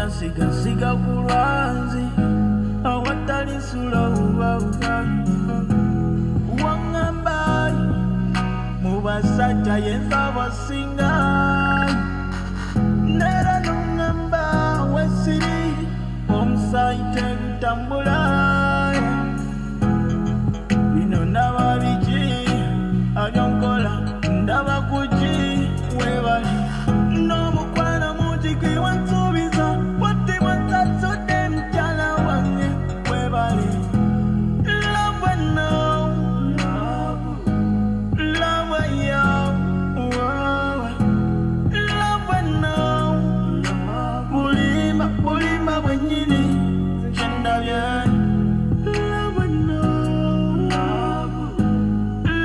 siga kulwanzi awatali sula ubabuka wangamba mubasajja yenza basinga nera nungamba wesiri omusaite bitambula bino ndaba biki abyonkola ndaba kuki webali n'omukwano mujiki wansuubiza wati wansasudde mukyala wange webali love and no love and yo love and no bulima bwenyini kyendabye love and no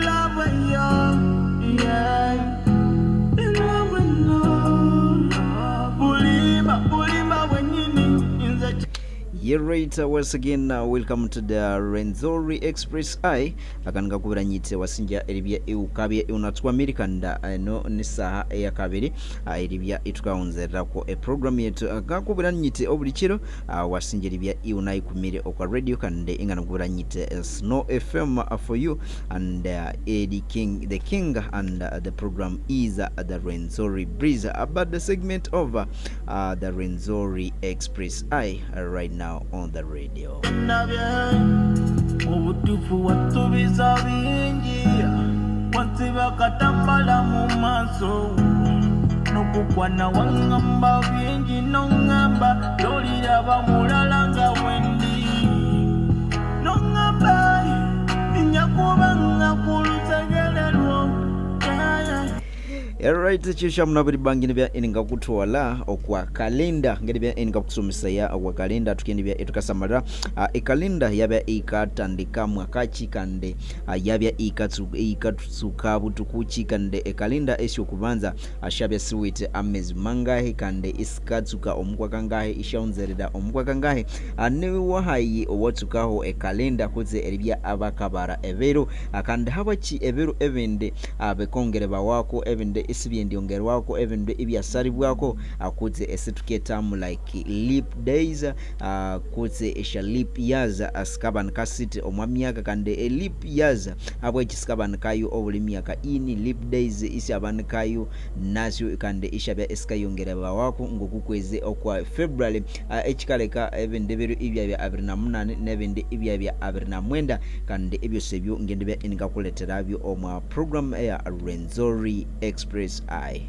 love and yo yeah love and no bulima bwenyini inze Yeah, right. Once again, welcome to the Rwenzori Express Eye. Akanga kubira nyite wasinja eribya eukabye unatwa Amerikanda no nisaha ya kabiri eribya itukaonzera ko a program yetu akakubira nyite obulikiro wasinja eribya iunai kumire okwa radio kande ingana kubira nyite Snow FM for you and Eddy King the King and the program is the Rwenzori Breeze about the segment of the Rwenzori Express Eye right now on the radio. Obutufu watubiza bingi wansiba katambala mu maso nokukwana wangamba bingi nongamba toliraba mulala nga wendi nongamba inyakubanga kulutegererwo. Alright, chisha mnabiri bangi nibya eninga kutwala okwa kalenda ngebya eninga kusomesa ya okwa kalenda tukendibya etukasamara kalenda yabya ikatandika mwakachi kande yabya ikatsuka butukuchi kande kalenda esyo kubanza ashabya siwite amezi mangahe kande iskatsuka omukwa ngahe ishaunzereda omukwa ngahe ne wahayi owatsukaho kalenda kuze eribya abakabara evero akande habachi evero evende abekongere bawako evende isibye ndiongerwako evende ibyasaribwako akutse esituketamu like leap days kutse esha leap years askaban kasite omwamyaka kande leap years abo ekiskaban kayo obuli myaka ini leap days isyaban kayo nasyo kande ishabya eskayongereba wako ngokukweze okwa February ekikaleka evende bero ibyabya 28 nevende ibyabya 29 kande ebyosebyo ngendebya engakuletera byo omwa program ya Rwenzori Express Eye.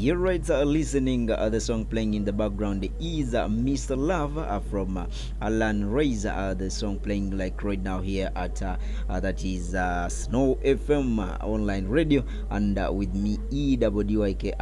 You're right, listening the song playing in the background is Mr. Love from Alan Razor. The song playing like right now here at that is Snow FM online radio and with me EDDYKING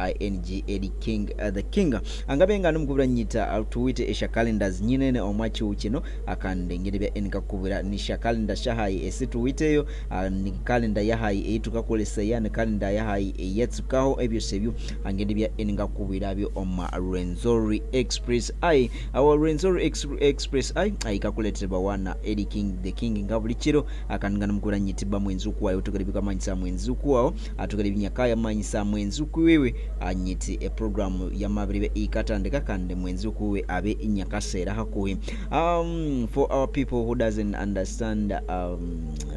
Eddy King the King. Angabenga numkubira nyita tuwite esha calendars nyinene omwachi uchino akande ngedebya enkakubira nisha calendar shahayi esituwiteyo ni calendar yahayi etukakolesa ya ne calendar yahayi yetsukaho ebyosebyo angedebya eninga kubirabyo oma Rwenzori Express Eye. Our Rwenzori Express Eye ayikakuleteba wana Eddy King the King ngabulikiro akangana mukura nyitiba mwenzuku wayo tukalibika manyisa mwenzuku wao atukalibya kaya manyisa mwenzuku wewe anyiti a program ya mabiribe ikatandika kande mwenzuku we abe inyakasera hakuhi. For our people who doesn't understand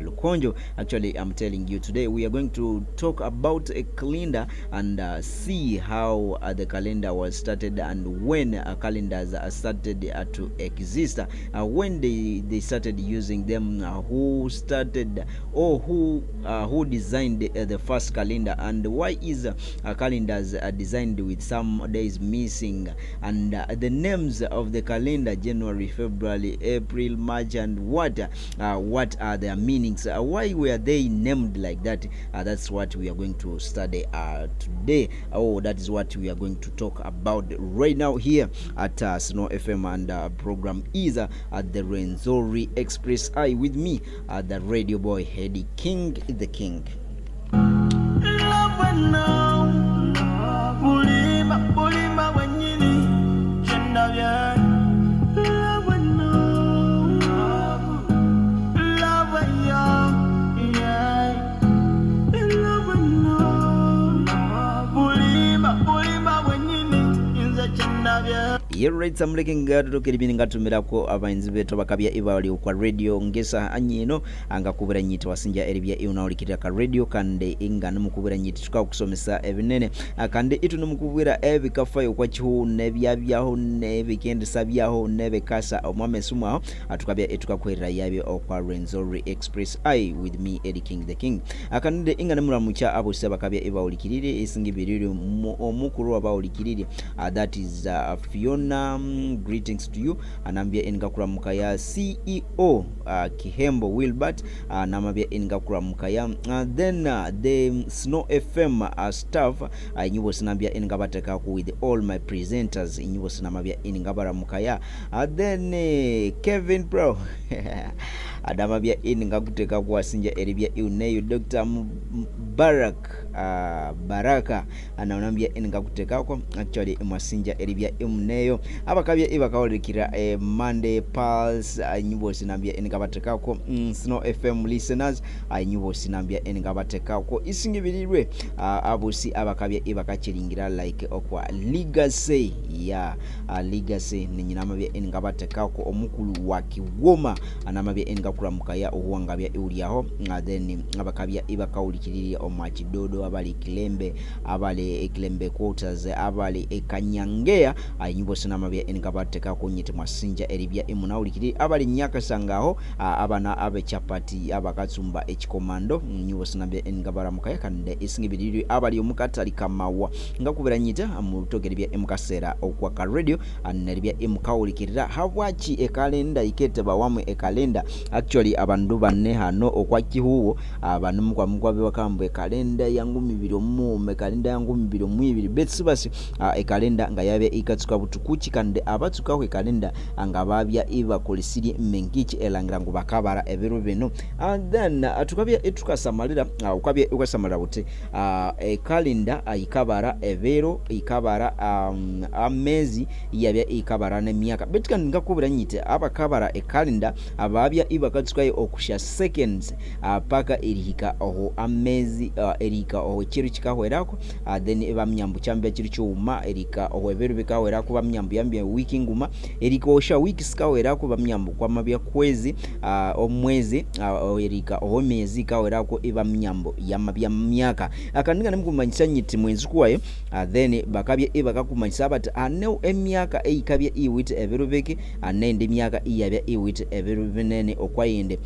Lukonjo, actually I'm telling you today we are going to talk about a calendar and see how the calendar was started and when calendars started to exist, when they started using them, who started or who designed the first calendar, and why is calendars designed with some days missing, and the names of the calendar: January, February, April, March, and what are their meanings why were they named like that? That's what we are going to study today. That is what we are going to talk about right now here at Snow FM, and program is at the Rwenzori Express Eye with me, the radio boy Eddy King, the King. Yerretsa muleke tukiribini ngatumirako abainzi betu bakabya ibali kwa radio ngesa anyino angakubira nyiti wasinja eribya iunaulikira ka radio kande ingana mukubira nyiti tukakusomesa ebinene akande itu nomukubira ebikafayo kwa chihu nebyabyaho nebikendesa byaho nebekasa omwamesumu aho atukabya etukakwera yabe okwa Rwenzori Express Eye with me Eddy King the King akande ingana muramucha abo sabakabya ibaulikirire isingibirire omukuru abaulikirire that is Fiona. Greetings to you. Anambia ingakura mukaya CEO Kihembo Wilbert namabia ingakura mukaya then the Snow FM staff nyubo sinambia ingabateka with all my presenters nyubo sinamabia ingabara mukaya then Kevin bro adamabia ingakuteka kwasinja eribia iuneyo Dr. Baraka anaonambia ingakuteka kwa actually mwasinja eribia iuneyo abakabya ibakawalikira Monday Pulse nyubo sinambia engabatekako Snow FM listeners nyubo sinambia engabatekako isingibirirwe abusi abakabya ibakachiringira like okwa legacy ya legacy ninyinamabya engabatekako omukulu wa Kiwoma anamabya engakura mukaya ohuangabya iuliaho then abakabya ibakawulikirira omwachidodo abali Kilembe abali Kilembe quarters abali Ekanyangea nyubo sinamabya engabateka kunyiti mwasinja eribya imunaulikiri abali Nyakasangaho abana abechapati abakatsumba echikomando nyubo sinambya engabara mukaya kande isingibiriri abali omukatali kamawa ngakubira nyita amutogeribya emukasera okwa ka radio aneribya emukaulikirira habwachi ekalenda iketeba wamwe ekalenda actually abandu banne hano okwa Kihuwo abantu mukwa bakambwe kalenda yangu 20 kalenda yangu 2022 betsibasi ekalenda ngayabe ikatsuka butukuchi kande abatsuka kwe kalenda angababya ibakolisiri mengichi elangira ngo bakabara ebero bino and then atukabya etukasamalira ukabya ukasamalira buti kalenda ikabara ebero ikabara amezi yabya ikabara nemyaka betika ngakubira nyite abakabara ekalenda ababya ibakatsuka okusha seconds paka erihika oho amezi erika oho chiru chikahwerako then ebamnyambu chambya chiru cyuma erika oho ebero bikahwerako bamnyambu yambya wiki nguma erika osha wiki sikahwerako bamnyambu kwa mabya kwezi omwezi erika oho mezi kahwerako ebamnyambu yamabya myaka akandinga nemkumanyisa nyiti mwenzi kuwayo then bakabya ibakakumanyisa bati aneu emyaka eyikabya iwite ebero beke anende myaka iyabya iwite ebero binene okwayende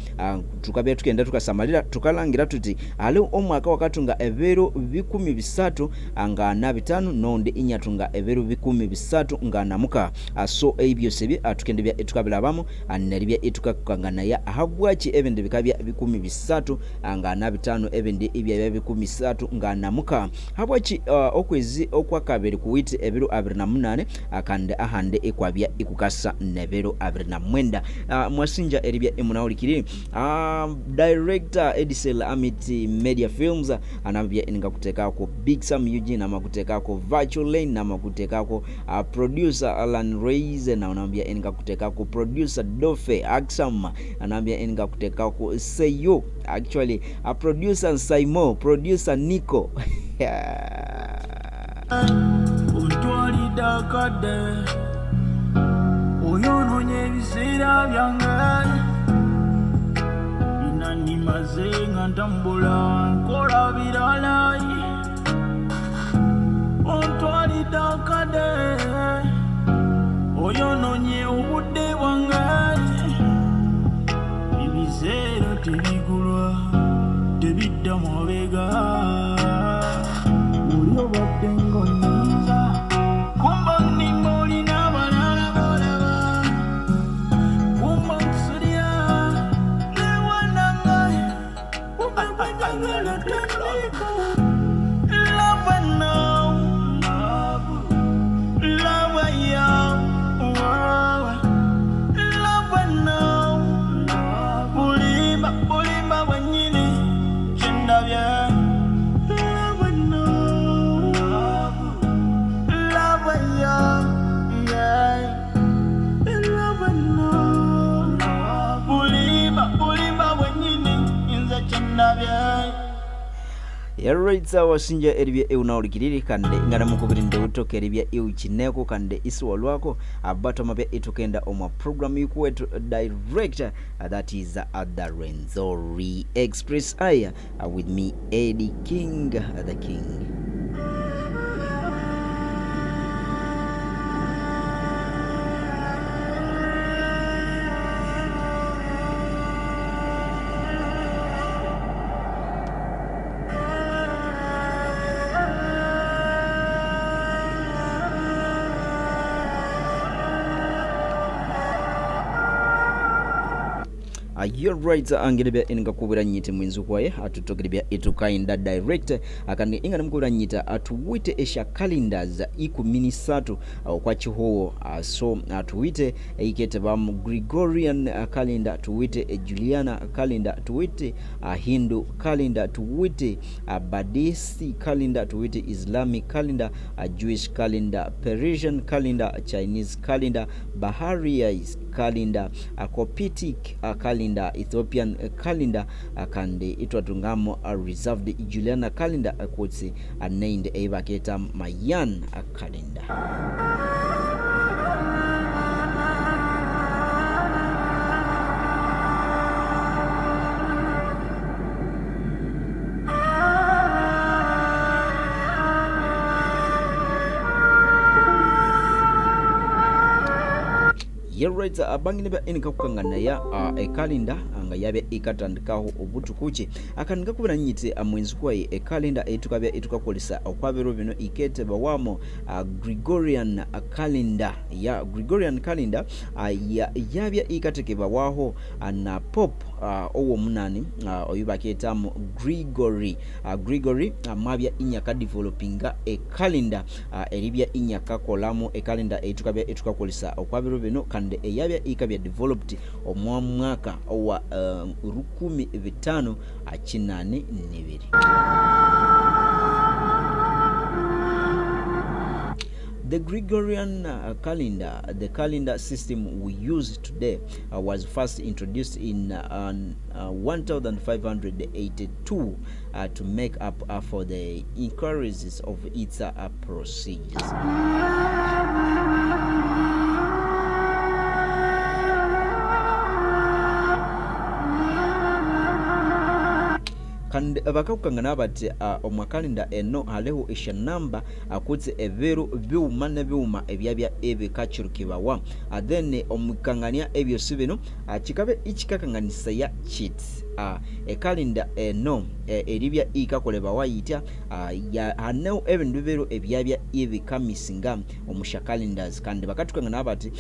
tukabya tukenda tukasamalira tukalangira tuti ale omwaka wakatunga ebero 13 anga na 5 nonde inyatunga ebero 13 nga namuka so ebyo sebi atukendebya etukabira bamo anaribya etukakangana ya habwachi ebende bikabya 13 anga na 5 ebende ibya 13 nga namuka habwachi okwezi okwakabiri kuwite ebero 28 akande ahande ekwabya ikukasa nebero 29 mwasinja eribya emunaulikiri director Edisel Amity Media Films anabya ingakuteka ko Big Sam Eugene amakuteka ko Virtual Lane namakuteka ko producer Alan Reyes na anabya ingakuteka ko producer Dofe Aksam anabya ingakuteka ko Seyo actually producer Saimo producer Nico Utwali dakade Oyono nyebisira byange Inani mazenga ntambula nkola birala Utwali dakade Oyono nye obudde bwange Ibizero tebigulwa tebidda mabega Uyo batengo niza Kumba nimoli na balala balaba Kumba kusudia Lewananga Yarraitsa wasinja eribya eunaulikiriri kande ngana mukubirinde utoke eribya euchineko kande iswalwako abato mabya itukenda omwa program yikuwetu director that is the Rwenzori Express Eye with me Eddy King the King. You're right, angiribya ingakubira nyite mwenzu kwaye atutokiribya itukainda direct akandi ingana mukubira nyita atuwite esha calendars ikuminisatu kwa chihowo so atuwite ikete bam Gregorian calendar, tuwite Juliana calendar, tuwite Hindu calendar, tuwite Buddhist calendar, tuwite Islamic calendar, Jewish calendar, Persian calendar, Chinese calendar, Bahari's calendar, Coptic calendar, Ethiopian calendar, kandi itwatungamo reserved Juliana calendar kutsi named evaketa Mayan calendar. Right, abangine inikakukangana ya calendar nga yabe ikatandikaho obutukuki akanika kubira nyite amwenzi kwaye calendar etukabya etukakolesa okwabero bino ikete bawamo Gregorian calendar ya Gregorian calendar yabya ikatekeba waho na pop owo munani oyubaketamu Gregory mabya inyaka developinga calendar eribya inyaka kolamo calendar etukabya etukakolesa okwabero bino kandi eyabya ikabya developed omwaka owa 1582. The Gregorian calendar, the calendar system we use today, was first introduced in 1582 to make up for the inquiries of its procedures. kandi bakakukangana bati omwa calendar eno haleho esha namba akutse evero byuma ne byuma ebyabya ebikachurukibwa then omukangania ebyo sibino kikabe ikikakanganisa ya cheat calendar eno eribya ikakoleba wayitya haneho ebindu bero ebyabya ebikamisinga omusha calendars kandi bakatukangana bati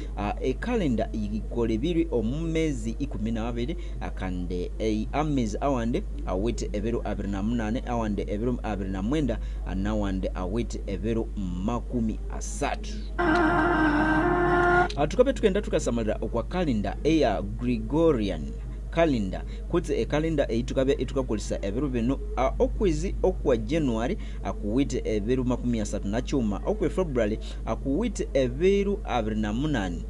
calendar ikolebiri omumezi 12 akande amezi awande awete evero 28 awande evero 29 anawande awete evero 30. Tukabe tukenda tukasamalira okwa calendar eya Gregorian calendar kutse calendar eitukabe etukakolesa ebiro bino okwezi okwa January akuwite ebiro 31 okwe February akuwite ebiro 28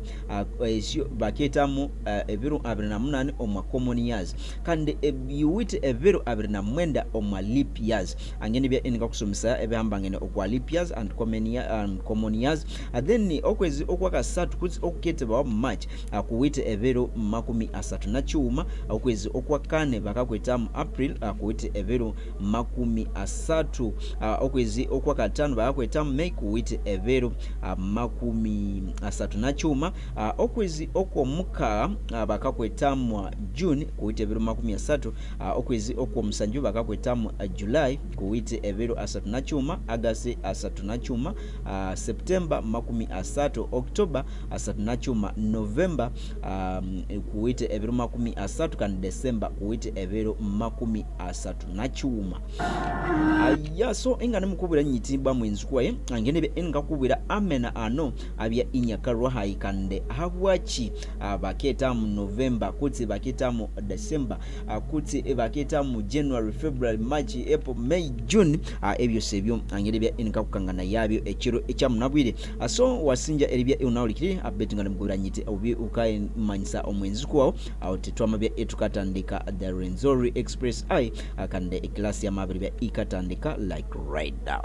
esyo baketamu ebiro 28 omwa common years kandi ebiwite ebiro 29 omwa leap years angene bya enika kusomesa ebihambangene okwa leap years and common years then okwezi okwa kasatu kutse okuketeba March akuwite ebiro 31 okwezi okwa kane bakakwetamu April akuwite evero 30 okwezi okwa katano bakakwetamu May kuwite evero 31 okwezi okwa muka bakakwetamu June kuwite evero 30 okwezi okwa musanju bakakwetamu July kuwite evero 31 August 31 September 30 October 31 November kuwite evero 30 kandi December kuwite evero 31. So engane mukubira nyitimba mwenzu kwaye angene engakubira amena ano abya inyaka rohai kande habwachi baketa mu November kutse baketa mu December kutse baketa mu January February March April May June ebyo sebyo angene bya engakukangana yabyo ekiro ekyamunabwire so wasinja eribya unaulikire abetingana mukubira nyite obi ukaye manyisa omwenzu kwawo awo tetwama tukendibya etukatandika the Rwenzori Express Eye kande eklasi ya mabiri bya ikatandika like right now.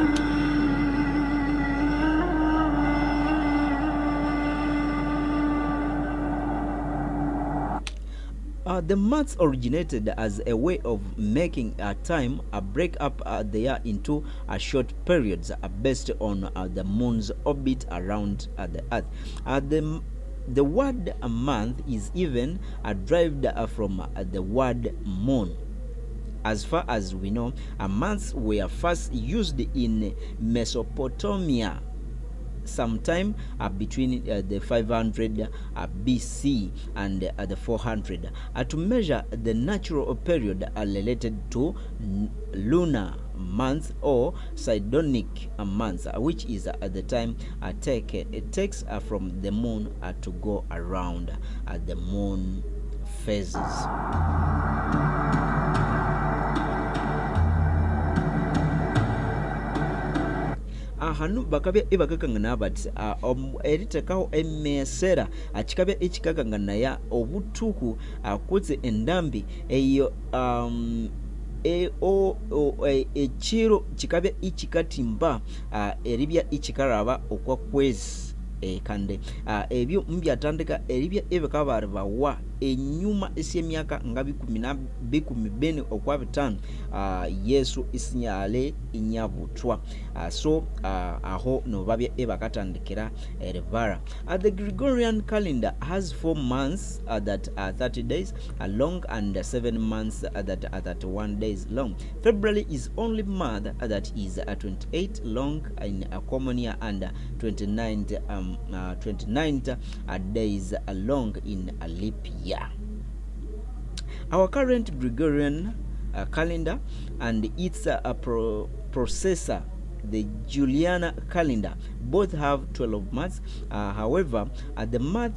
The months originated as a way of making time break up the year into short periods based on the moon's orbit around the earth. The word month is even derived from the word moon. As far as we know, months were first used in Mesopotamia sometime between the 500 BC and the 400 to measure the natural period related to lunar months or Sidonic months, which is at the time it takes from the moon to go around the moon phases. Hanu bakabya ebakakangana bati eritekaho emesera kikabya ekikakangana ya obutuku kutse endambi eyo ekiro kikabya ikikatimba eribya ikikaraba okwa kwezi kande ebyo mbyatandika eribya ebikabawa enyuma esyemyaka nga 12 okwa 5 Yesu isinyale inyabutwa so aho no babya ebakatandikira erivara. The Gregorian calendar has 4 months that are 30 days long and 7 months that are 31 days long. February is only month that is 28 long in a common year and 29 days long in a leap year. Our current Gregorian calendar and its processor, the Julian calendar, both have 12 months. However, the month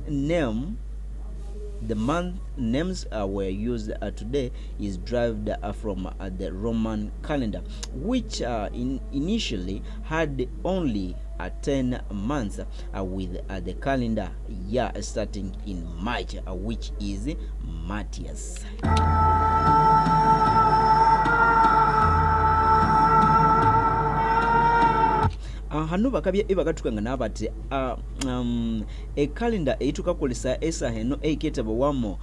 names were used today is derived from the Roman calendar, which initially had only 10 months with the calendar year starting in March, which is Matthias. Hano bakabya ebakatukangana bati a calendar eitukakolesa esaha eno eketaba wamo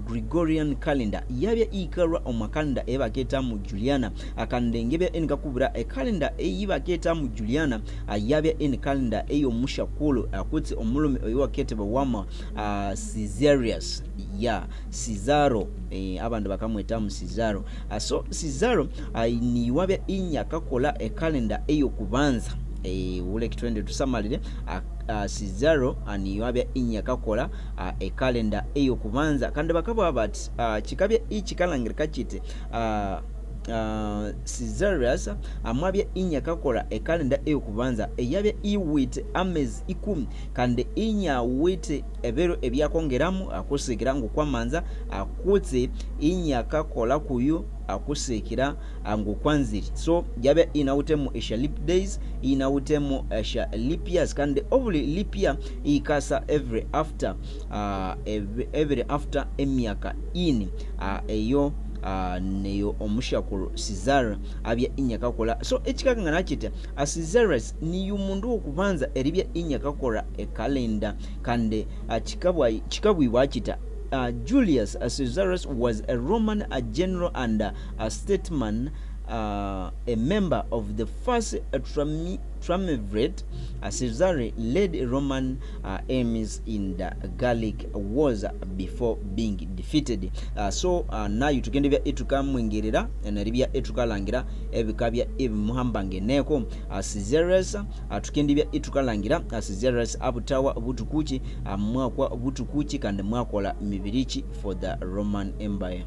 Gregorian calendar yabya ikarwa omakalenda ebaketa mu Juliana akandengebya enikakubura a calendar eyibaketa mu Juliana yabya en calendar eyo mushakulu akutse omulume oyibaketaba wamo Caesarius ya Caesaro abantu bakamweta mu Caesaro so Caesaro ni wabya inyakakola a calendar eyo kubanza ule kitwende tusamalire Caesaro aniwabya inyakakola e calendar eyo kubanza kandi bakabwa bati kikabya ikikalangirika kiti Caesarius amwabya inyakakola e calendar eyo kubanza eyabya iwite amezi 10 kandi inyawite ebero ebyakongeramu akusikira ngo kwamanza akutse inyakakola kuyo akusekira angu kwanziri so yabya inawutemu esha leap days inawutemu esha leap years kandi every leap year ikasa every after emyaka ini eyo neyo omushakulu Caesar abya inyakakola so ekikakangana kiti Caesarus ni umundu okubanza eribya inyakakola e calendar kandi kikabwibwa kita Julius Caesarus was a Roman general and a statesman, a member of the first triumvirate. Caesar led Roman armies in the Gallic Wars before being defeated. So nayo tugendebya etukamwingirira enaribya etukalangira ebikabya ebimuhambange neko Caesarus tukendebya etukalangira Caesarus abutawa butukuchi mwakwa butukuchi kandi mwakola mibirichi for the Roman Empire.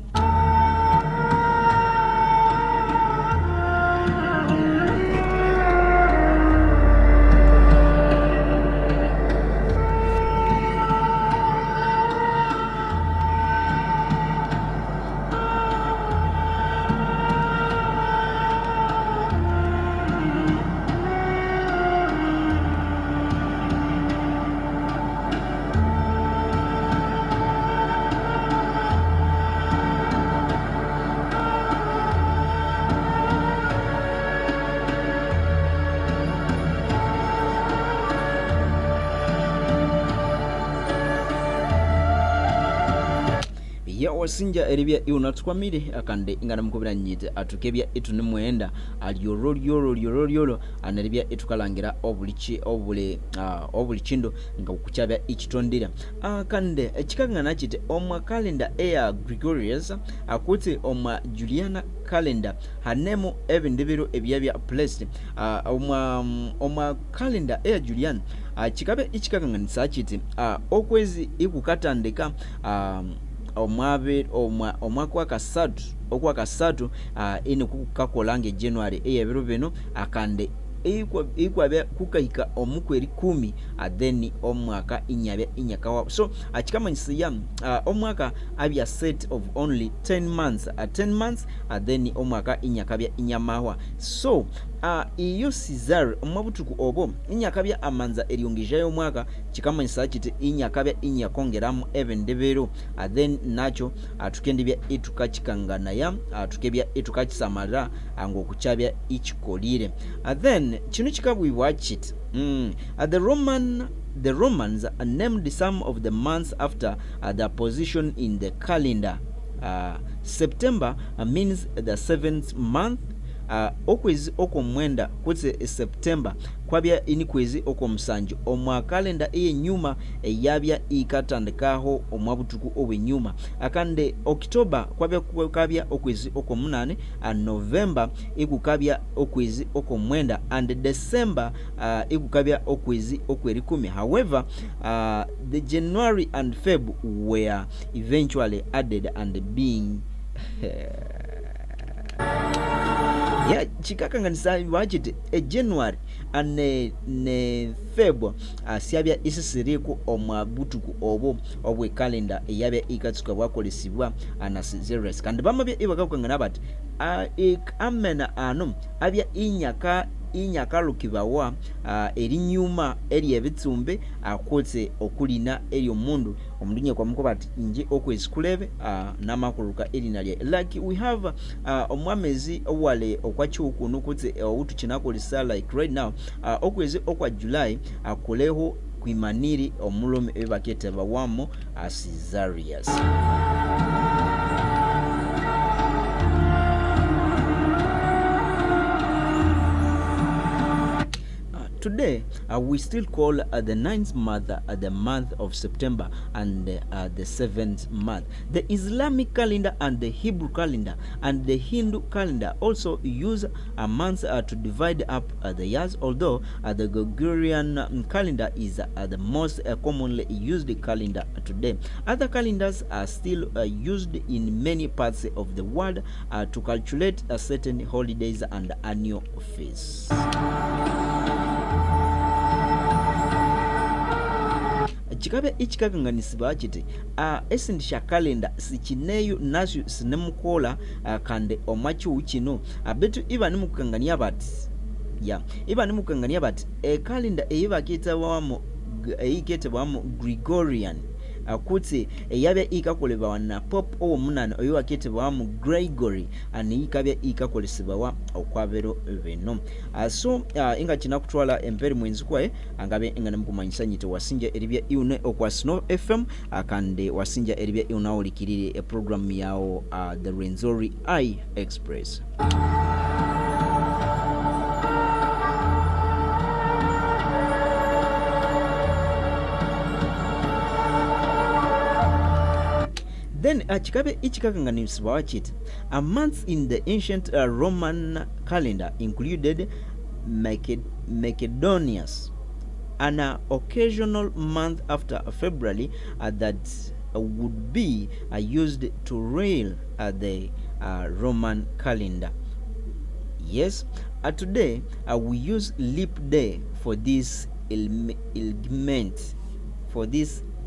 wasinja eribya iunatukwamire akande ingana mukubira nyite atukebya itune mwenda alyoro aneribya itukalangira obuli chindo nga kuchabya ichitondera akande chikangana chite omwa calendar eya Gregorius akuti omwa Juliana calendar hanemu ebindibiro ebyabya placed omwa calendar eya Juliana chikabe ichikakanganisa chiti okwezi ikukatandika omwaka wakasatu ini kukakolange January eyebiro bino akande ikwabya kukahika omukweri 10 then omwaka inyabya inyakawa so achikamanyisiya omwaka abya set of only 10 months 10 months then omwaka inyakabya inyamahwa so iyo Caesar omwabutuku obo inyakabya amanza eryongejayo omwaka chikamanyisa chiti inyakabya inyakongeramu ebendebero then nacho atukendebya itukachikangana atukebya itukachisamalira ngokuchabya ichikolire then chino chikabwibwa chiti the Romans named some of the months after their position in the calendar. September means the 7th month. Okwezi okomwenda kutse September kwabya inikwezi okomusanju omwa kalenda eyenyuma eyabya ikatandikaho omwabutuku obwenyuma akande October kwabya okwezi okomunane November ikukabya okwezi okomwenda and December ikukabya okwezi okwerikumi. However, the January and Feb were eventually added and being chikakanganisa wachiti January ne Feb syabya isisiriku omwabutuku obo obwe calendar eyabya ikatsuka bwakolesibwa na Caesarius kandi bamabya ibakakangana bati amena ano abya inyakalukibawa erinyuma eri ebitsumbe akotse okulina eri omundu nye kwa mko bati inje okwezi kulebe namakuluka erinalya like we have omwamezi owale okwachuku nukutse utu chinakolisa like right now okwezi okwa July akuleho kwimaniri omulome ebakete bawamo Caesarius. Today, we still call the 9th month the month of September and the 7th month. The Islamic calendar and the Hebrew calendar and the Hindu calendar also use months to divide up the years, although the Gregorian calendar is the most commonly used calendar today. Other calendars are still used in many parts of the world to calculate certain holidays and annual feasts. Chikabe ichikakanganisibwa chiti esindisha calendar sichineyo nasyo sinemukola kande omwachu chino abetu iba nimukangania bati iba nimukangania bati calendar eyibakita wamo Gregorian akuti eyabya ikakolebwa na pop owo munane oyo aketebwa mu Gregory ani ikabya ikakolesebwa okwabero bino so inga china kutwala emperi mwenzi kwae angabe ingane mukumanyisa nyite wasinja eribya iune okwa Snow FM akande wasinja eribya iuna olikirire program yao the Rwenzori Express. Then chikabe ichikakanganisibwa wachiti months in the ancient Roman calendar included Macedonius, an occasional month after February that would be used to rail the Roman calendar. Yes, today we use leap day for this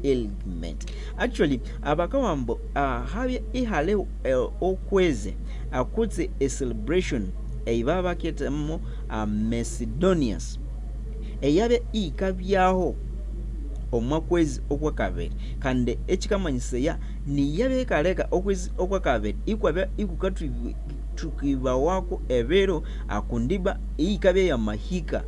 ailment. Actually abakawambo habya ihale okweze akutse a celebration eibaba ketemo Macedonius eyabe ikabyaho omwakwezi okwakabiri kande ekikamanyisa niyabe kaleka okwezi okwakabiri ikwabya ikukatwiba wako ebero akundiba ikabya ya mahika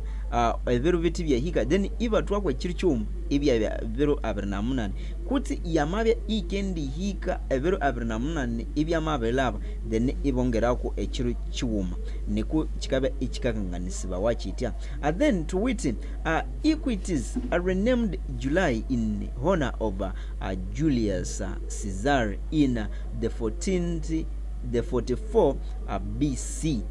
ebiro biti byahika then iba twakwa ekirikyuma ebya biro 28 kuti yamabya ikendi hika ebiro 28 ebyamabelaba then ibongerako ekiro kiwuma niku kikaba ekikakanganisibwa wakitya then to wit equities are renamed July in honor of Julius Caesar in the 44 BC.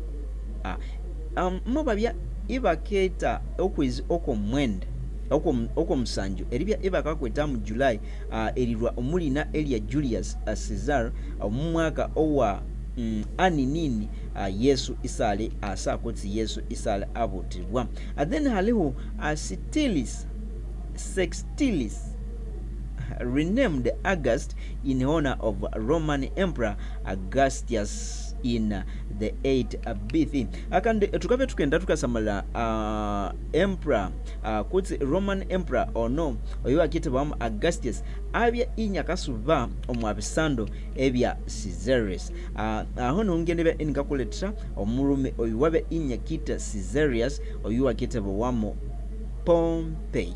Mubabya ibaketa okwezi okomwenda okomusanju eribya ibakakweta mu July erirwa omulina Elia Julius Caesar mu mwaka owa aninini Yesu isale asakoti Yesu isale abutibwa then haliho Sextilis renamed August in honor of Roman Emperor Augustus in the 8th BC. Akande tukabe tukenda tukasamala emperor kuti Roman Emperor ono oyo akite bamu Augustus abya inyakasuba omwabisando ebya Caesarius ahono ngendebe ingakuletera omurume oyo wabe inyakita Caesarius oyo akite bwamo Pompey.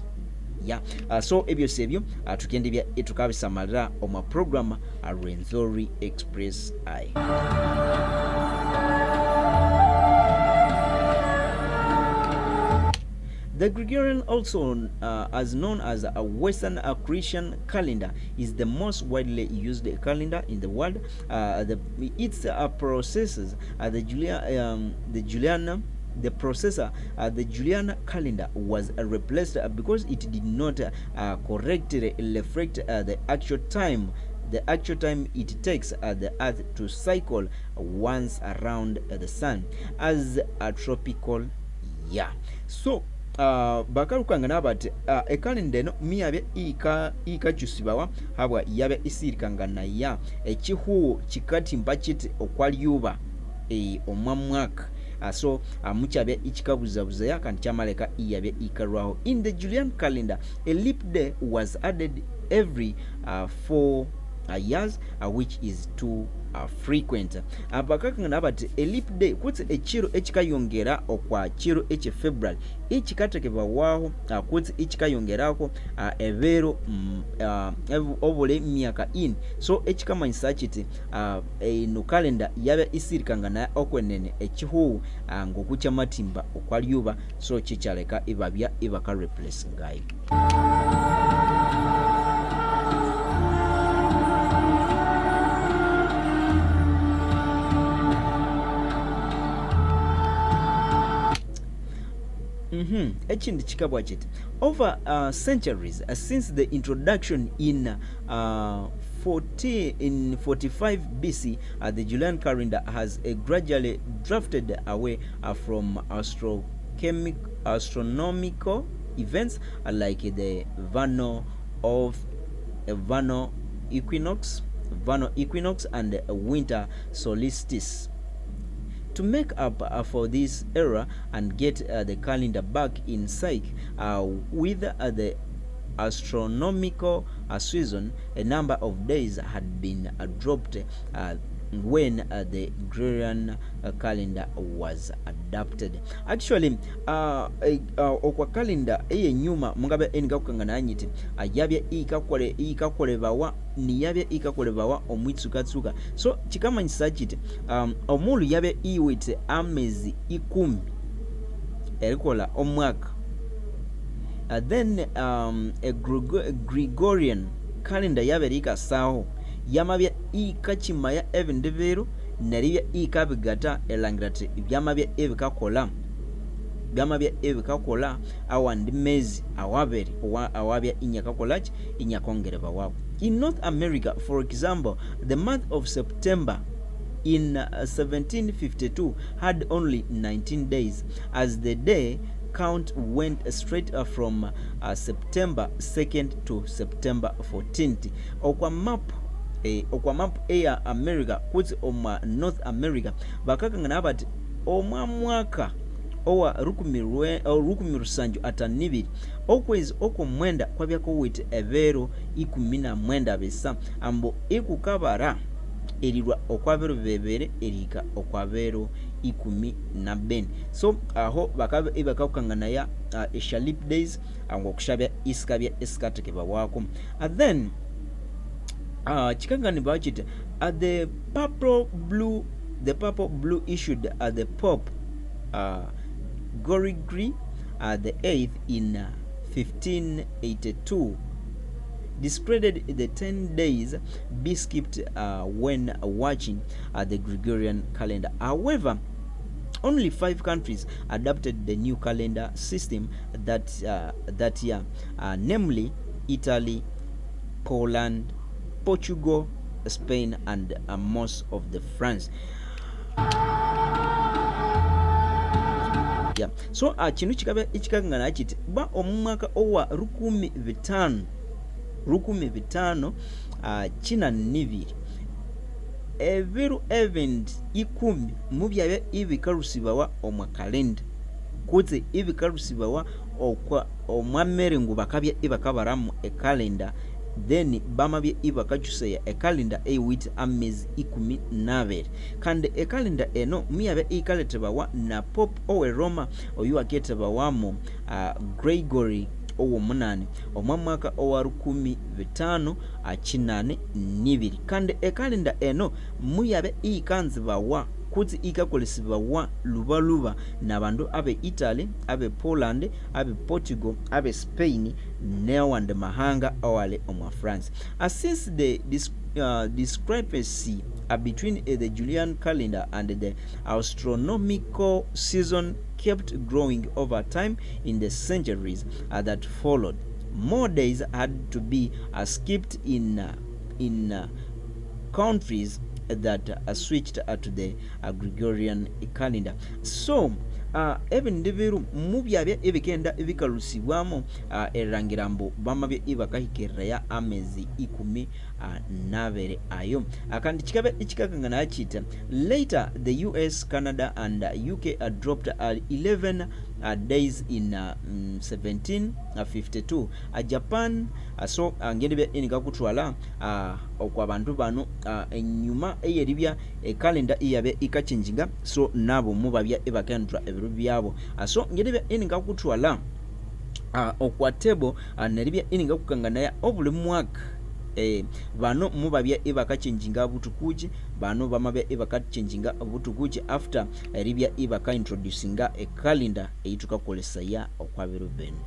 So ebyo sebyo tukendebya etukabisamalira omwa program Rwenzori Express Eye. The Gregorian, also as known as a Western Christian calendar, is the most widely used calendar in the world. Its processes the Julian calendar was replaced because it did not correctly reflect the actual time it takes the earth to cycle once around the sun as a tropical year. So bakalukangana bati ekalenda eno miyabe ikakyusibwawa habwa yabe isirikangana ya ekihuo kikatimba kiti okwalyuba omwamwaka so mukyabya ikikabuzabuza ya kandi kyamaleka iyabya ikarwaho. In the Julian calendar, a leap day was added every 4 years, which is too frequent. Bakakangana bati a leap day kuti ekiro ekikayongera okwa kiro eche February ekikatekebwa waho kuti ekikayongerako ebero obule myaka in so ekikamanyisa kiti eno calendar yabe isirikangana okwenene ekihu ngokucha matimba okwalyuba so kikyaleka ibabya ibaka replace ngayo. Ekindi kikabwa kiti over centuries since the introduction in 45 BC, the Julian calendar has gradually drifted away from astronomical events like the vernal equinox and winter solstice. To make up for this error and get the calendar back in sync with the astronomical season, a number of days had been dropped when the Gregorian calendar was adapted. Actually okwa calendar eye nyuma mungabe engakukangana anyiti yabya ikakolebawa niyabya ikakolebawa omwitsukatsuka so kikamanyisa kiti omulu yabya iwite amezi 10 erikola omwaka then a Gregorian calendar yabya ikasaho yamabya ikachimaya ebindebero naribya ikabigata elangirati byamabya ebikakola awandi mezi awabya inyakakolaki inyakongereba wabo. In North America, for example, the month of September in 1752 had only 19 days, as the day count went straight from September 2nd to September 14th. Okwa map eya America kuti omwa North America bakakangana bati omwa mwaka owa rukumi rusanju atanibiri okwezi okomwenda kwabyako witi evero 19 bisa ambo ikukabara erirwa okwabero bebere erika okwabero 12 so aho bakaba ibakakangana eshalip days ngokushabya iskabya iskatekeba wako then chikangani bachita the purple blue issued the Pope Gregory the 8th in 1582 discredited the 10 days be skipped when watching the Gregorian calendar. However, only 5 countries adopted the new calendar system that year, namely Italy, Poland, Portugal, Spain, and most of the France. Yeah. So kino kikagana kiti ba omwaka owa 15 china nibiri ebiru event 10 mubyabya ibikarusibawa omwa kalenda kuti ibikarusibawa okwa omwamere ngo bakabya ibakabaramu ekalenda then bamabye ibakachuseya ekalenda ewit amezi 12 kandi ekalenda eno muyabya ikaletebawa na Pope owe Roma oyu aketebawamo Gregory owo munani omwaka owa 1582 kandi ekalenda eno muyabe ikanzibawa kuti ikakolesibwa lubaluba nabandu abe Italy, abe Poland, abe Portugal, abe Spain newande mahanga awale omwa France. Since the discrepancy between the Julian calendar and the astronomical season kept growing over time in the centuries that followed, more days had to be skipped in countries that switched to the Gregorian calendar. So even ndibiru mubyabya ebikenda ebikalusibwamo erangirambo bamabye ibakahikiraya amezi 12 ayo akandi kikabe ikikakangana akita later the US, Canada and UK dropped 11 days in 1752 Japan so ngende enika kutwala okwabantu bano enyuma eyeribya ekalenda iyabe ikachinjinga so nabo mubabya ibakendra ebiru byabo so ngende enika kutwala okwatebo neribya enika kukangana ya obuli mwaka bano mubabya ibakachinjinga butukuji bano bamabya ibakachinjinga butukuji after eribya ibaka introducinga a calendar eyituka kolesa ya okwabiro beno.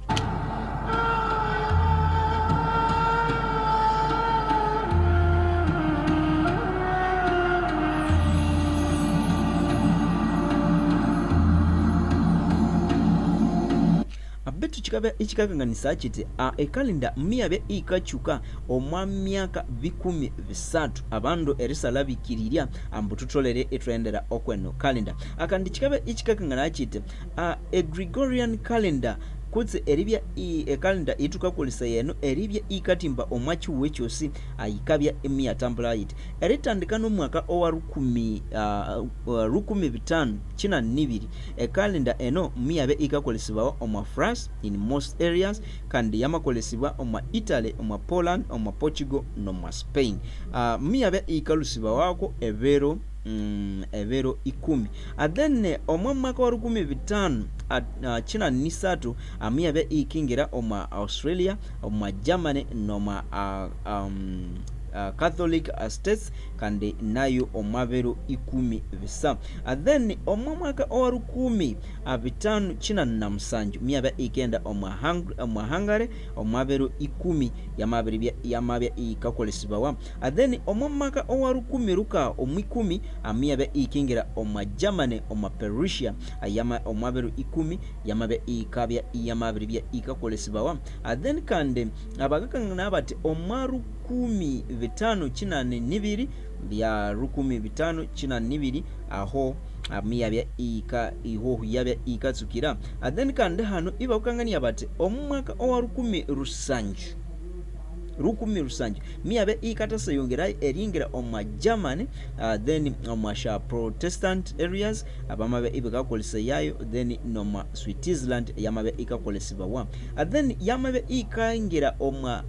Betu chikabe ichikakanganisa chiti ekalenda miyabe ikachuka omwa myaka 13 abando erisala bikiriria ambututolere etrendera okweno calendar akandi chikabe ichikakangana chiti a Gregorian calendar kutse eribya ekalenda ituka kolisa yeno eribya ikatimba omwachi wechosi ayikabya emiyatambula yiti eritandika no mwaka owa 15 china nibiri ekalenda eno miyabe ikakolesibwa omwa France in most areas kandi yamakolesibwa omwa Italy, omwa Poland, omwa Portugal no mwa Spain miyabe ikalusibwa wako evero 10 then omwa mwaka wa 15 china nisatu miyabe ikingira omwa Australia, omwa Germany no mwa Catholic states kandi nayo omwabero 10 then omwa mwaka wa 15 china na msanju miyabe ikenda omwa Hungary omwabero 10 yamabya ikakolesibwa then omwa mwaka wa 10 ruka omwikumi miyabe ikingira omwa Germany omwa Prussia omwabero 10 yamabya ikabya yamabya ikakolesibwa then kandi abagakangana bati omwa 15 china nibiri bya 15 china nibiri aho miyabya iho yabya ikatsukira then kandi hano ibakangania bati omwaka owa 10 rusanju miyabe ikatasa yongera eringira omwa Germany then omwa Protestant areas abamabe ibakakolesa yayo then nomwa Switzerland yamabe ikakolesibwa then yamabe ikangira omwa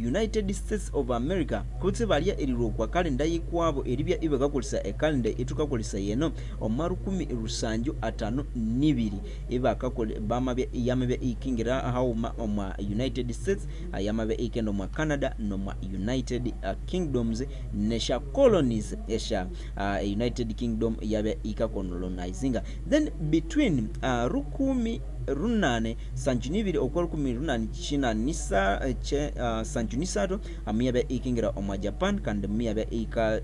United States of America kutse balya eriro kwa kalenda yikwabo eribya ibakakolesa ekalenda etukakolesa yeno omwa 1752 ibakakole bamabya yamabya ikingira hauma omwa United States yamabya ikenda omwa Canada no mwa United Kingdoms nesha colonies esha United Kingdom yabya ikakolonizinga then between runane sanjunibiri okwa 18 china nisa sanjunisato amiyabya ikingira omwa Japan kandi miyabya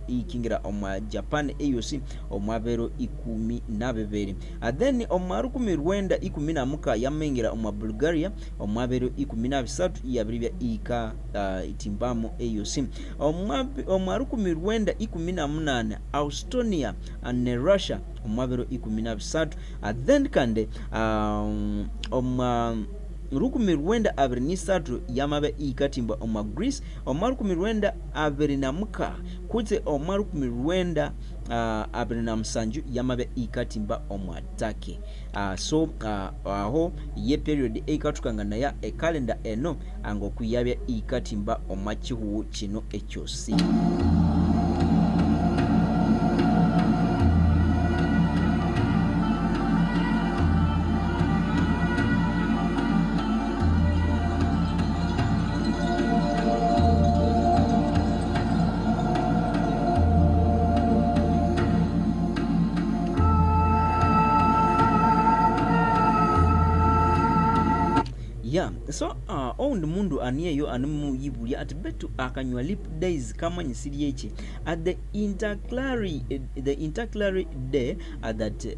ikingira omwa Japan eyosi omwabero 12 then omwa 1914 yamengira omwa Bulgaria omwabero 13 yabiribya ika itimbamo eyosi omwa 1918 Estonia and Russia omwabero 13 then kandi omwa 1923 yamabya ikatimba omwa Greece omwa 1924 kutse omwa 1927 yamabya ikatimba omwa Turkey so aho ye period ekatukangana ya ekalenda eno angokuyabya ikatimba omwa kihuwu kino ekyosi. Yeah, so ound mundu aniyeyo animu yibulya at betu akanywa lip days kama nyisiri eche at the intercalary day that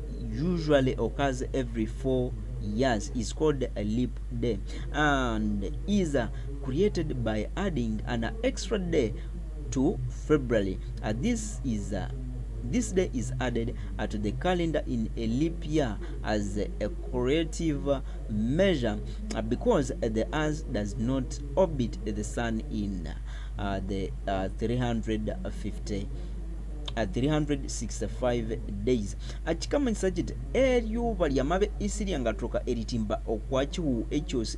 usually occurs every 4 years is called a leap day and is created by adding an extra day to February. This day is added to the calendar in a leap year as a creative measure because the Earth does not orbit the Sun in the 365 days. Achikamanisa chiti eryuba lyamabe isiri angatoka eritimba okwa chihu ekyosi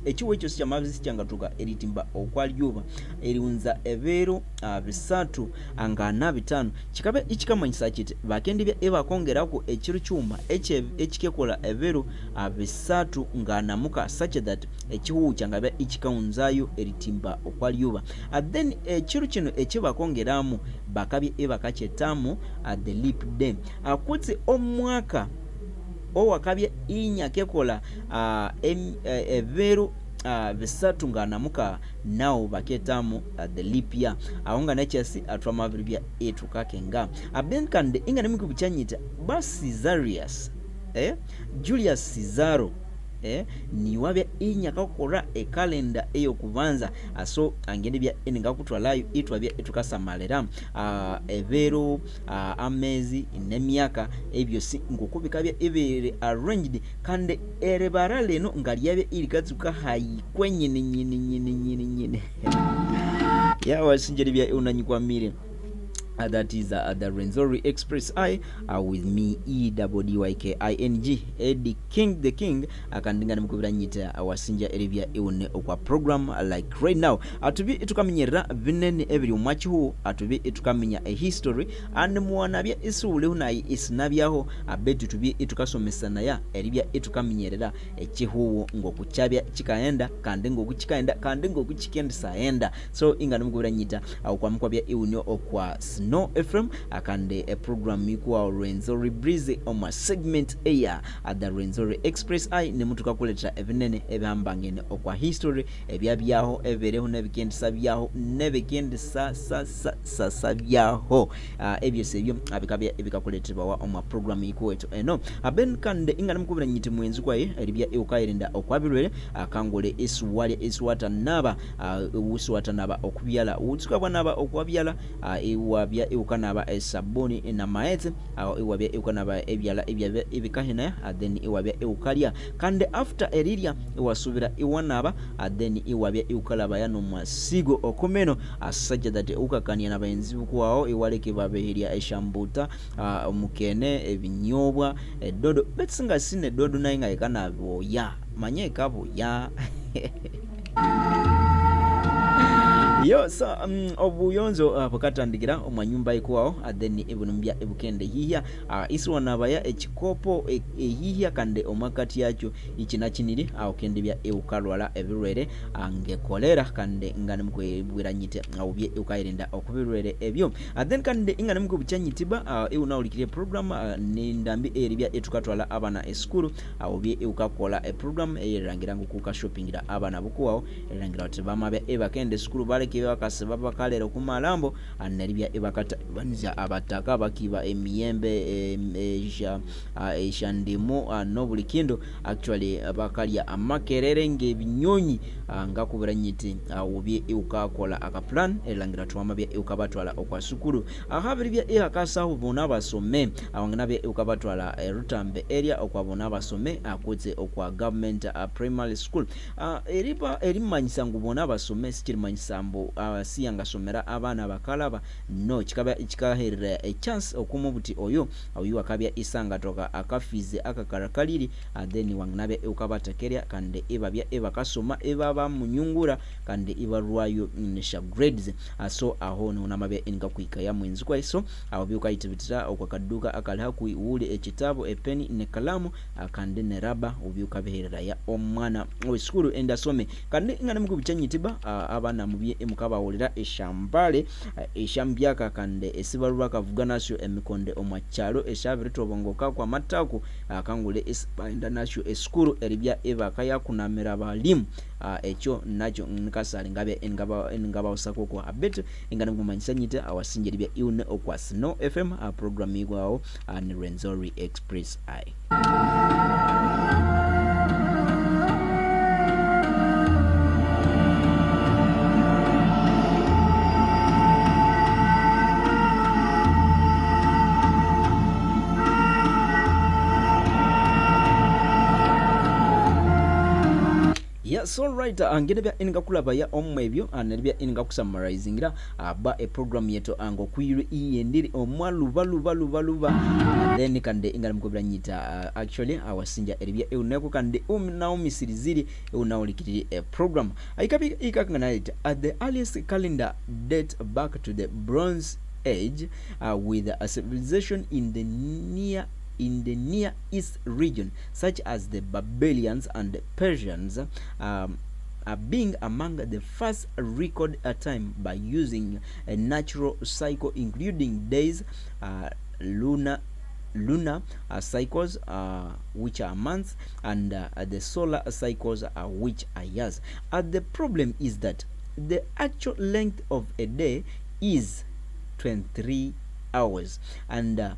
kyamabe sikyangatoka eritimba okwa lyuba eriunza ebero bisatu angana bitano chikabe ichikamanyisa chiti bakendibya ebakongerako ekiru cyuma ekikekola ebero bisatu ngana muka such that ekihu kyangabya ikikaunzayo eritimba okwa lyuba then ekiru kino ekibakongeramu bakabye ebakachetamu at the leap day akutse omwaka owakabye inyakekola evero bisatu ngana muka now baketamu the leap year ahonga nachasi atwama bibya etukakenga abenkande ingane muku buchanyita Caesarius Julius Caesaro ni wabya inyakakora ekalenda eyo kubanza aso angendebya eninga kutwalayo itwabya etukasamalera evero amezi nemyaka ebyo si ngokubikabya ebere arranged kandi erebara leno ngaliyabya ilikatsuka hayi kwenyine ya wasinjerebya unanyikwamire. That is the Rwenzori Express Eye with me EDDYKING Eddy King the King akandinga nimukubira nyita wasinja eribya iune okwa program like right now atubi itukamenyera binene ebiri omwachihu atubi itukaminya a history and muwana bya isule hunayi isinabyaho abetu tubi itukasomesana ya eribya itukamenyerera echihu ngokuchabya chikaenda kandi ngokuchikaenda kandi ngokuchikendisa enda so inga nimukubira nyita okwa mkwabya iune okwa No FM akande a program mikwa Rwenzori Breeze oma segment eya at the Rwenzori Express Eye nemutuka kuleta evinene ebihambangene okwa history ebyabyaho evereho nebikendisa byaho nebikendisa sabyaho ebyose ebyo abikabya ebikakuletebwa wa oma program ikweto eno aben kande ingana mukubira nyiti mwenzi kwaye eribya eukayirinda okwabirwere akangole esuwata naba usuwata naba okubyala utsuka bwanaba okwabyala iwabya iukanaba esabuni na maetse au iwabya iukanaba ebyala ebyabya ibikahina then iwabya iukalya kandi after erilia iwasubira iwanaba then iwabya iukalaba yano masigo okomeno such that ukakania na bayenzi kwao iwaleke babeheria eshambuta omukene ebinyobwa dodo betsinga sine dodo nainga ikanabo ya manye kabo ya yo so obuyonzo bukatandikira omwanyumba ikuwao then ebunumbya ebukende hihya iswanabaya ekikopo ehihya kande omwakati yakyo ikinakiniri kendebya eukalwala ebirwere ngekolera kande ngane mukwebwiranyite ubye eukayirinda okubirwere ebyo then kande ingane mukubuchanyitiba eunaulikire program nindambi eribya etukatwala abana eskuru ubye eukakola program eyerangira ngukuka shoppingira abana bukuwao erangira ati bamabya ebakende eskuru baleke bakasiba bakalera kumalambo neribya ebakata baniza abataka bakiba emiyembe eshandimu nobulikindo actually bakalya amakerere ngebinyonyi ngakubiranyiti ubye eukakola akaplan erangira twamabya eukabatwala okwasukuru ahabiribya ehakasaho bona basome awanganabya eukabatwala Rutambe area okwabona basome akutse okwa government primary school eriba erimanyisa ngubona basome sikirimanyisambo siyanga somera abana bakalaba no chikaherera a chance okumubuti oyo akabya isanga toka akafize akakarakaliri then wangnabya eukabatekerya kande ebabya ebakasoma ebaba munyungura kande ibarwayo nesha grades so aho nonamabya inga kuika ya mwenzi kwa iso abyukayitibitira okwakaduka akaliha kuiwuli ekitabo epeni ne kalamu kande ne raba ubyukabeherera ya omwana w'eskuru endasome kande ingane mukubichanyitiba abana mubye emukabawulira eshambale eshambyaka kande esibalwa kavuga nasyo emikonde omwachalo eshabiritobangoka kwa mataku kangule espainda nasyo eskuru eribya ebakaya kunamira balimu ekyo nakyo nkasali ngabe engaba usako kwa abet ingane mumanyisanyite awasinjeri bya iune okwa Snow FM program yigwawo ni Rwenzori Express Eye. So right angenebya ingakulaba ya omwebyo neribya ingakusummarizing aba program yeto ango kwiru iyendiri omwaluba then kande ingana mukobiranyita actually awasinja eribya euneko kande naumisiriziri eunaulikiri program ikakanganaita at the earliest calendar date back to the Bronze Age with a civilization in the Near East region, such as the Babylonians and the Persians, being among the first record a time by using a natural cycle, including days, lunar cycles, which are months, and the solar cycles, which are years. The problem is that the actual length of a day is 23 hours and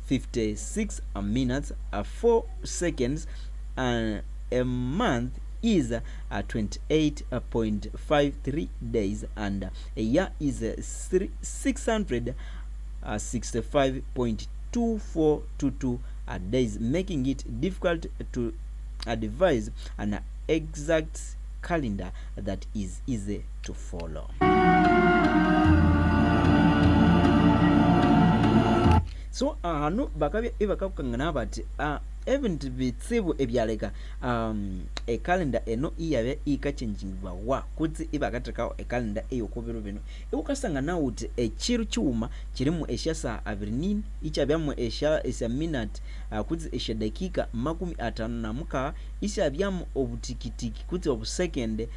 56 minutes, 4 seconds, and a month is 28.53 days, and a year is 665.2422 days, making it difficult to devise an exact calendar that is easy to follow. So no bakabya ebakakangana bati event bitsibu ebyaleka a calendar eno iyabe ikachengingwa wa kuti ibakataka a calendar eyokobero bino ukasangana uti echiru cyuma kirimu eshasa averinin ichabyamu esa minute kuti esha dakika 50 ishabyamu obutikitiki kuti obu second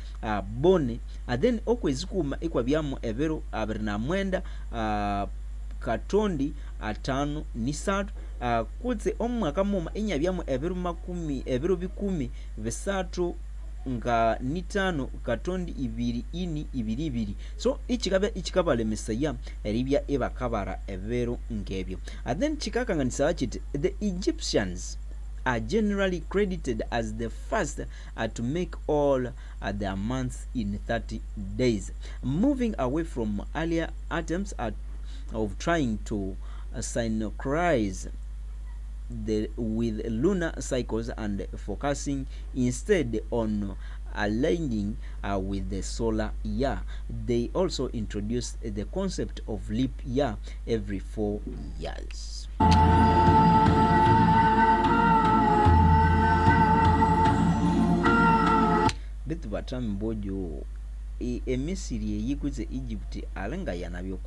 bone then okwezikuma ikwabyamu ebero 29 katondi 5 kutse omwaka muma inyabyamu ebiro 10 nga 5 katondi 2 so ichikabale mesaya eribya ebakabara ebero ngebyo then chikakanganisa kiti the Egyptians are generally credited as the first to make all their months in 30 days, moving away from earlier attempts of trying to synchronize with lunar cycles and focusing instead on aligning with the solar year. They also introduced the concept of leap year every 4 years. Bitu batambojo emisiri eyiguze Egypt alenga yanabyo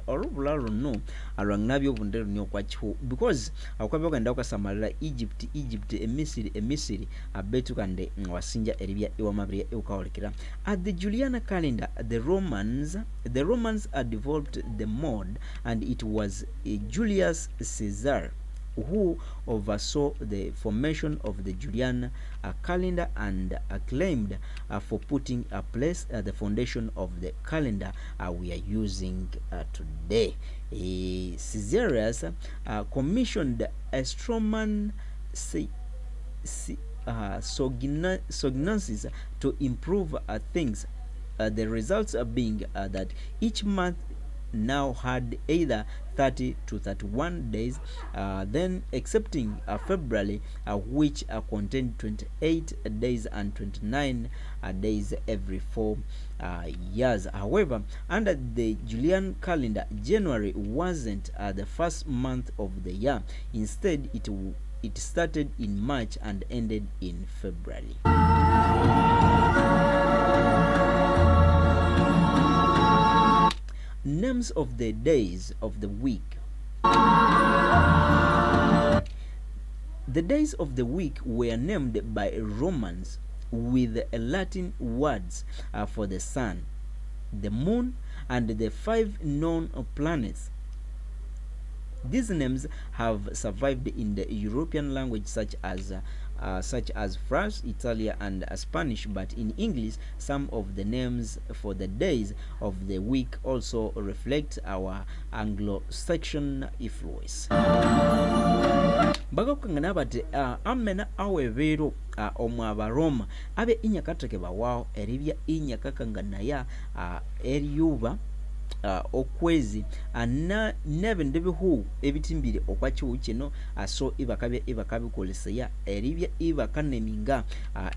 olubula luno alwangnabyo obunde lunyo kwakiho because akwabaganda okasamalira Egypt emisiri abetu kande wasinja eribya iwamabiri ukawolekera. At the Julian calendar, the Romans had developed the mode, and it was Julius Caesar who oversaw the formation of the Julian calendar and claimed for putting place the foundation of the calendar we are using today. Caesarius commissioned astronomer Sognansis to improve things. The results being that each month now had either 30 to 31 days, then excepting February, which contained 28 days and 29 days every 4 years. However, under the Julian calendar, January wasn't the first month of the year. Instead, it started in March and ended in February. Names of the days of the week. The days of the week were named by Romans with Latin words for the sun, the moon, and the 5 known planets. These names have survived in the European language such as French, Italian, and Spanish, but in English, some of the names for the days of the week also reflect our Anglo-Saxon influence. Bagakangana bati amena awevero omwabaroma abe inyakateke bawaho eribya inyakakangana ya eriyuba okwezi ana nebindi bihu ebitimbire okwakiwu kino so ibakabikolesaya eribya ibakaneminga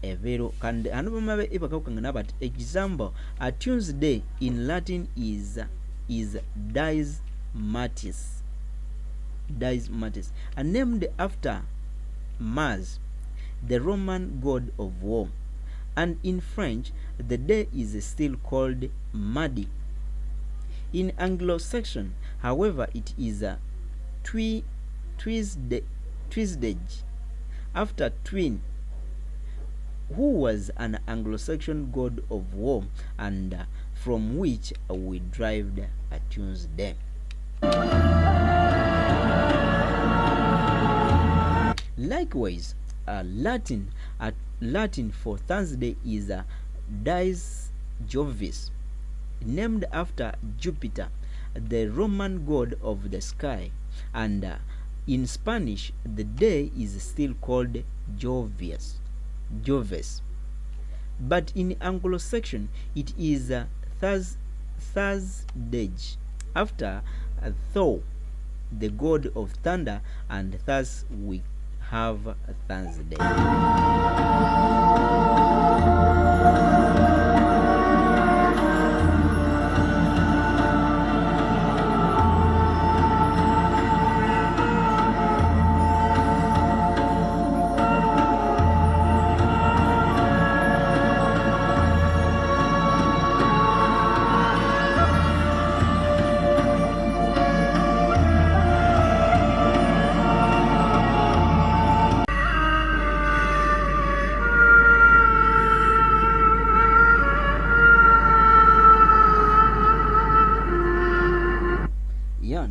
evero kandi ano bamabe ibakakangana bati example Tuesday in Latin is dies Martis, named after Mars, the Roman god of war, and in French the day is still called Mardi. In Anglo-Saxon, however, it is a Tuesday, after Twin, who was an Anglo-Saxon god of war, and from which we derived a Tuesday. Likewise, Latin for Thursday is Dies Jovis, named after Jupiter, the Roman god of the sky, and in Spanish the day is still called Joves, but in Anglo-Saxon it is Thursday, after Thor, the god of thunder, and thus we have Thursday.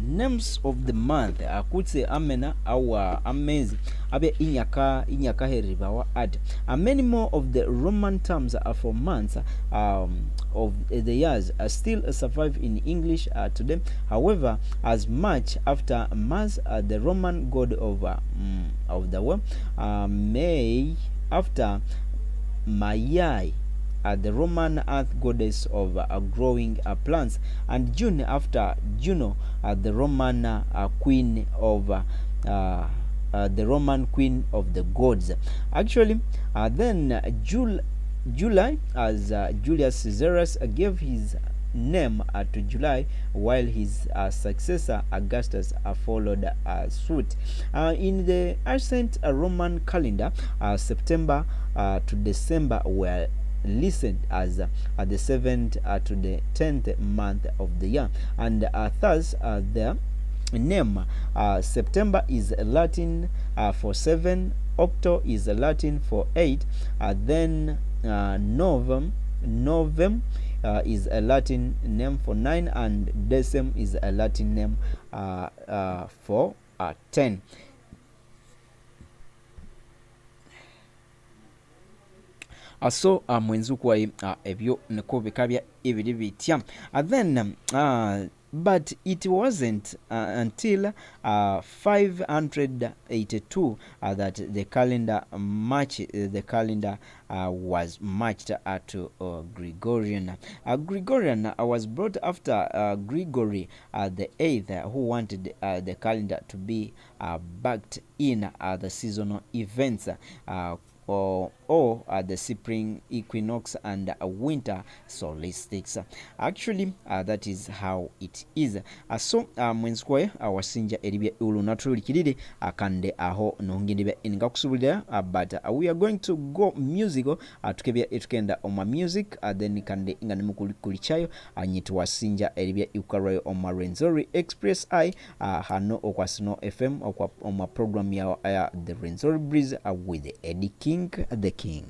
Names of the month akutse amena awa amazing abe inyaka heribawa ad many more of the Roman terms are for months of the years still survive in English today. However, as much after Mars, the Roman god of the world, May after Maiai, the Roman earth goddess of growing plants, and June after Juno, the Roman queen of the gods. Actually, then July, as Julius Caesarus gave his name to July, while his successor Augustus followed suit. In the ancient Roman calendar, September to December were listed as the 7th to the 10th month of the year, and thus the name September is Latin for 7, Octo is Latin for 8, then Novem is a Latin name for 9, and Decem is a Latin name for 10. So mwenzi kwa ebyo niko bikabya ebiri bitya. Then but it wasn't until 582 that the calendar was matched to Gregorian. Gregorian was brought after Gregory the 8th, who wanted the calendar to be backed in the seasonal events or the spring equinox and winter solstice. Actually that is how it is. So mwenzikwe wasinja eribya ulunaturikirire akande aho nongindibya inga kusubulira but we are going to go musical tukebya etukenda oma music then kande inga nimukulichayo anyitu wasinja eribya ukarayo oma Rwenzori Express Eye hano okwasino FM okwa oma program ya the Rwenzori Breeze with Eddy King the King.